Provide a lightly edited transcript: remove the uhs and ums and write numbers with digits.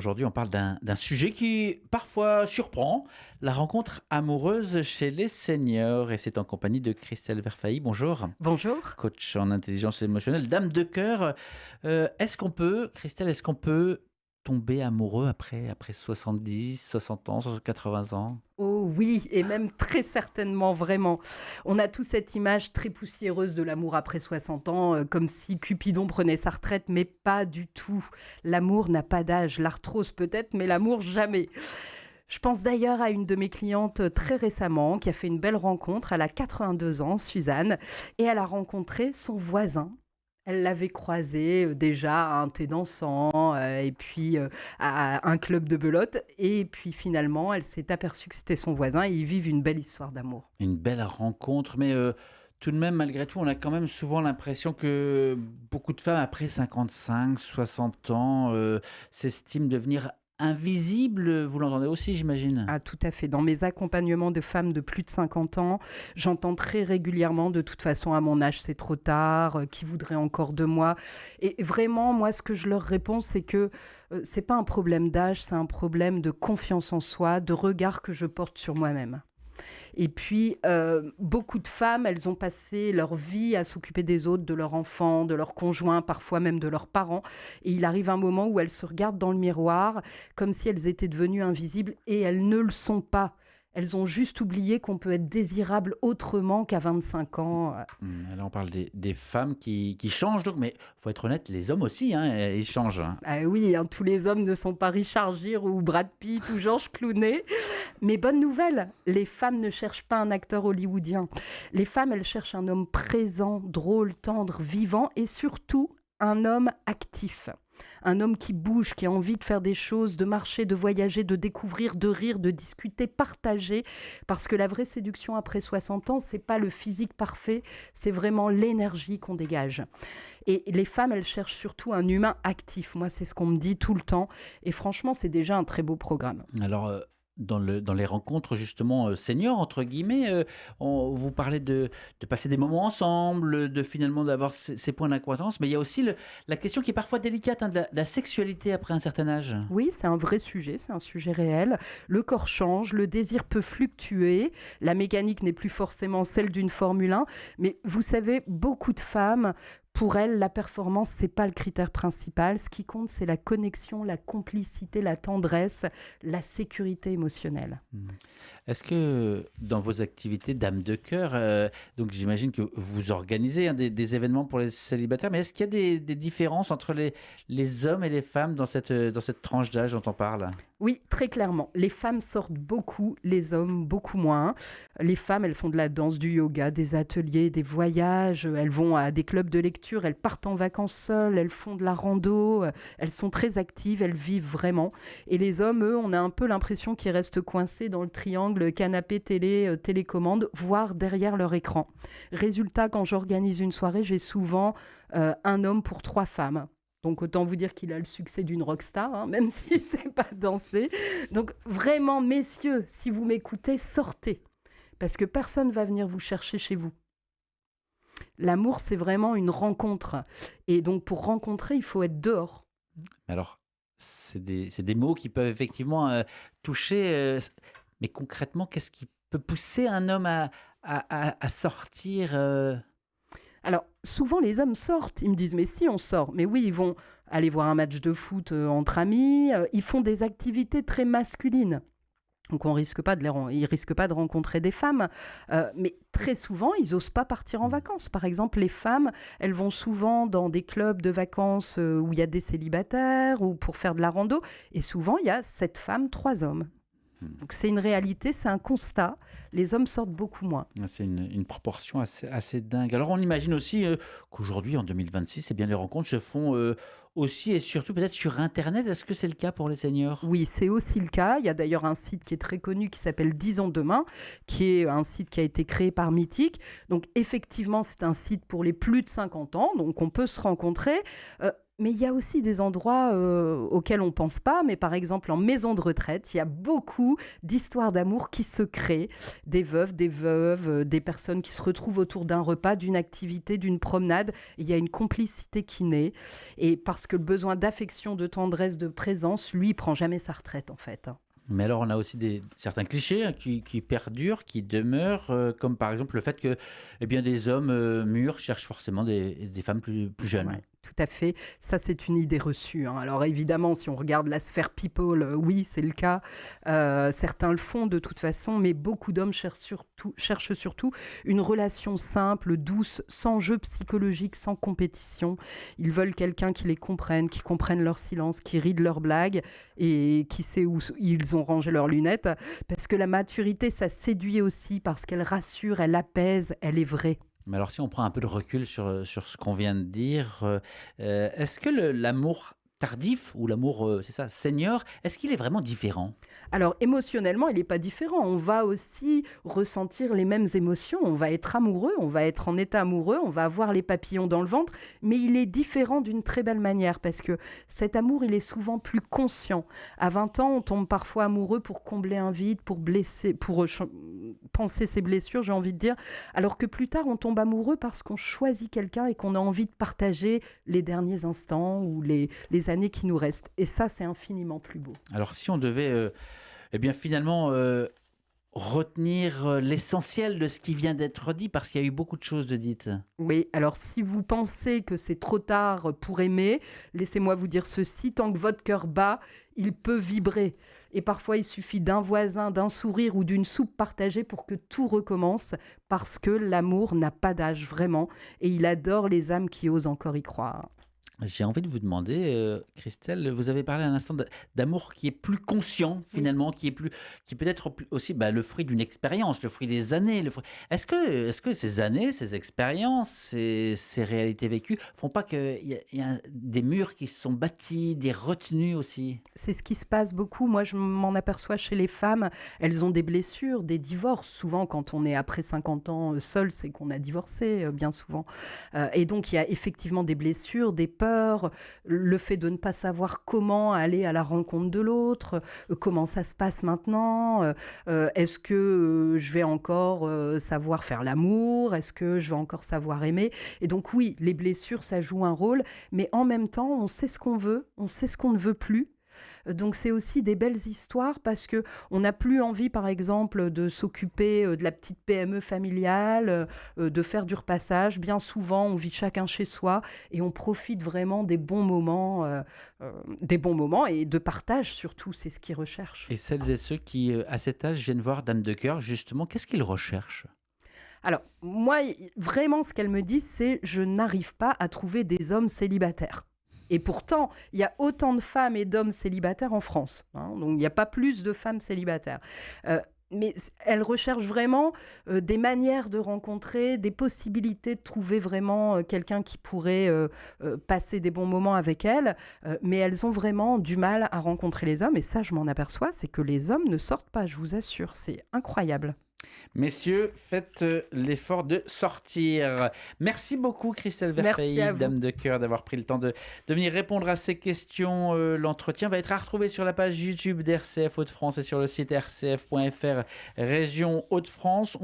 Aujourd'hui, on parle d'un sujet qui parfois surprend, la rencontre amoureuse chez les seniors. Et c'est en compagnie de Christelle Verfailly. Bonjour. Bonjour. Coach en intelligence émotionnelle, dame de cœur. Christelle, est-ce qu'on peut tomber amoureux après 70, 60 ans, 80 ans? Oh oui, et même très certainement, vraiment. On a tous cette image très poussiéreuse de l'amour après 60 ans, comme si Cupidon prenait sa retraite, mais pas du tout. L'amour n'a pas d'âge, l'arthrose peut-être, mais l'amour jamais. Je pense d'ailleurs à une de mes clientes très récemment qui a fait une belle rencontre. Elle a 82 ans, Suzanne, et elle a rencontré son voisin. Elle l'avait croisé déjà à un thé dansant et puis à un club de belote. Et puis finalement, elle s'est aperçue que c'était son voisin et ils vivent une belle histoire d'amour. Une belle rencontre, mais tout de même, malgré tout, on a quand même souvent l'impression que beaucoup de femmes, après 55, 60 ans, s'estiment devenir invisibles. Vous l'entendez aussi, j'imagine? Ah, tout à fait. Dans mes accompagnements de femmes de plus de 50 ans, j'entends très régulièrement, de toute façon, à mon âge, c'est trop tard, qui voudrait encore de moi? Et vraiment, moi, ce que je leur réponds, c'est que c'est pas un problème d'âge, c'est un problème de confiance en soi, de regard que je porte sur moi-même. Et puis, beaucoup de femmes, elles ont passé leur vie à s'occuper des autres, de leurs enfants, de leurs conjoints, parfois même de leurs parents. Et il arrive un moment où elles se regardent dans le miroir comme si elles étaient devenues invisibles et elles ne le sont pas. Elles ont juste oublié qu'on peut être désirable autrement qu'à 25 ans. Là, on parle des femmes qui changent, donc, mais faut être honnête, les hommes aussi, hein, ils changent, hein. Ah oui, hein, tous les hommes ne sont pas Richard Gere ou Brad Pitt ou Georges Clooney. Mais bonne nouvelle, les femmes ne cherchent pas un acteur hollywoodien. Les femmes, elles cherchent un homme présent, drôle, tendre, vivant et surtout un homme actif. Un homme qui bouge, qui a envie de faire des choses, de marcher, de voyager, de découvrir, de rire, de discuter, partager. Parce que la vraie séduction après 60 ans, c'est pas le physique parfait, c'est vraiment l'énergie qu'on dégage. Et les femmes, elles cherchent surtout un humain actif. Moi, c'est ce qu'on me dit tout le temps. Et franchement, c'est déjà un très beau programme. Alors, dans les rencontres justement seniors, entre guillemets, vous parlez de passer des moments ensemble, de finalement d'avoir ces points d'acquaintance, mais il y a aussi la question qui est parfois délicate, hein, de la sexualité après un certain âge. Oui, c'est un vrai sujet, c'est un sujet réel. Le corps change, le désir peut fluctuer, la mécanique n'est plus forcément celle d'une Formule 1, mais vous savez, beaucoup de femmes, pour elles, la performance, c'est pas le critère principal. Ce qui compte, c'est la connexion, la complicité, la tendresse, la sécurité émotionnelle. Hmm. Est-ce que dans vos activités d'âme de cœur, donc j'imagine que vous organisez, hein, des événements pour les célibataires, mais est-ce qu'il y a des différences entre les hommes et les femmes dans cette tranche d'âge dont on parle? Oui, très clairement. Les femmes sortent beaucoup, les hommes beaucoup moins. Les femmes, elles font de la danse, du yoga, des ateliers, des voyages. Elles vont à des clubs de lecture, elles partent en vacances seules, elles font de la rando. Elles sont très actives, elles vivent vraiment. Et les hommes, eux, on a un peu l'impression qu'ils restent coincés dans le triangle canapé, télé, télécommande, voire derrière leur écran. Résultat, quand j'organise une soirée, j'ai souvent un homme pour 3 femmes. Donc autant vous dire qu'il a le succès d'une rockstar, hein, même s'il ne sait pas danser. Donc vraiment, messieurs, si vous m'écoutez, sortez. Parce que personne ne va venir vous chercher chez vous. L'amour, c'est vraiment une rencontre. Et donc pour rencontrer, il faut être dehors. Alors, c'est des mots qui peuvent effectivement toucher, mais concrètement, qu'est-ce qui peut pousser un homme à sortir Alors, souvent, les hommes sortent. Ils me disent, mais si, on sort. Mais oui, ils vont aller voir un match de foot entre amis. Ils font des activités très masculines. Donc, ils risquent pas de rencontrer des femmes. Mais très souvent, ils osent pas partir en vacances. Par exemple, les femmes, elles vont souvent dans des clubs de vacances où il y a des célibataires ou pour faire de la rando. Et souvent, il y a 7 femmes, 3 hommes. Donc, c'est une réalité, c'est un constat. Les hommes sortent beaucoup moins. C'est une proportion assez dingue. Alors, on imagine aussi qu'aujourd'hui, en 2026, eh bien, les rencontres se font aussi et surtout peut-être sur Internet. Est-ce que c'est le cas pour les seniors? Oui, c'est aussi le cas. Il y a d'ailleurs un site qui est très connu qui s'appelle 10 ans demain, qui est un site qui a été créé par Mythique. Donc effectivement, c'est un site pour les plus de 50 ans, donc on peut se rencontrer. Mais il y a aussi des endroits auxquels on ne pense pas. Mais par exemple, en maison de retraite, il y a beaucoup d'histoires d'amour qui se créent. Des veufs, des veuves, des personnes qui se retrouvent autour d'un repas, d'une activité, d'une promenade. Il y a une complicité qui naît. Et parce que le besoin d'affection, de tendresse, de présence, lui, il prend jamais sa retraite en fait. Mais alors, on a aussi certains clichés qui perdurent, qui demeurent, comme par exemple le fait que des hommes mûrs cherchent forcément des femmes plus jeunes. Ouais, tout à fait. Ça, c'est une idée reçue, hein. Alors évidemment, si on regarde la sphère people, oui, c'est le cas. Certains le font de toute façon, mais beaucoup d'hommes cherchent surtout une relation simple, douce, sans jeu psychologique, sans compétition. Ils veulent quelqu'un qui les comprenne, qui comprenne leur silence, qui rit de leurs blagues et qui sait où ils ont rangé leurs lunettes. Parce que la maturité, ça séduit aussi parce qu'elle rassure, elle apaise, elle est vraie. Mais alors, si on prend un peu de recul sur ce qu'on vient de dire, est-ce que l'amour tardif ou l'amour, c'est ça, senior, est-ce qu'il est vraiment différent? Alors émotionnellement, il n'est pas différent. On va aussi ressentir les mêmes émotions. On va être amoureux, on va être en état amoureux, on va avoir les papillons dans le ventre, mais il est différent d'une très belle manière parce que cet amour, il est souvent plus conscient. À 20 ans, on tombe parfois amoureux pour combler un vide, pour blesser, pour penser ses blessures, j'ai envie de dire, alors que plus tard, on tombe amoureux parce qu'on choisit quelqu'un et qu'on a envie de partager les derniers instants ou les années qui nous restent. Et ça, c'est infiniment plus beau. Alors, si on devait, finalement, retenir l'essentiel de ce qui vient d'être dit, parce qu'il y a eu beaucoup de choses de dites. Oui, alors si vous pensez que c'est trop tard pour aimer, laissez-moi vous dire ceci, tant que votre cœur bat, il peut vibrer. Et parfois, il suffit d'un voisin, d'un sourire ou d'une soupe partagée pour que tout recommence, parce que l'amour n'a pas d'âge vraiment, et il adore les âmes qui osent encore y croire. J'ai envie de vous demander, Christelle, vous avez parlé un instant d'amour qui est plus conscient Oui. finalement, qui peut être aussi le fruit d'une expérience, le fruit des années. Est-ce que ces années, ces expériences, ces réalités vécues font pas qu'il y a des murs qui se sont bâtis, des retenues aussi? C'est ce qui se passe beaucoup. Moi, je m'en aperçois chez les femmes. Elles ont des blessures, des divorces. Souvent, quand on est après 50 ans seul, c'est qu'on a divorcé, bien souvent. Et donc, il y a effectivement des blessures, des peurs, le fait de ne pas savoir comment aller à la rencontre de l'autre, comment ça se passe maintenant, est-ce que je vais encore savoir faire l'amour, est-ce que je vais encore savoir aimer. Et donc, oui, les blessures, ça joue un rôle, mais en même temps, on sait ce qu'on veut, on sait ce qu'on ne veut plus. Donc c'est aussi des belles histoires parce que on n'a plus envie, par exemple, de s'occuper de la petite PME familiale, de faire du repassage. Bien souvent, on vit chacun chez soi et on profite vraiment des bons moments et de partage surtout. C'est ce qu'ils recherchent. Et celles et ceux qui, à cet âge, viennent voir Dame de cœur, justement, qu'est-ce qu'ils recherchent? Alors, moi, vraiment, ce qu'elle me dit, c'est je n'arrive pas à trouver des hommes célibataires. Et pourtant, il y a autant de femmes et d'hommes célibataires en France, hein, donc il n'y a pas plus de femmes célibataires. Mais elle recherche vraiment des manières de rencontrer, des possibilités de trouver vraiment quelqu'un qui pourrait passer des bons moments avec elle. Mais elles ont vraiment du mal à rencontrer les hommes. Et ça, je m'en aperçois, c'est que les hommes ne sortent pas, je vous assure. C'est incroyable. Messieurs, faites l'effort de sortir. Merci beaucoup, Christelle Merci Verfeil, à vous. Dame de cœur, d'avoir pris le temps de venir répondre à ces questions. L'entretien va être à retrouver sur la page YouTube d'RCF Hauts-de-France et sur le site rcf.fr Région Hauts-de-France.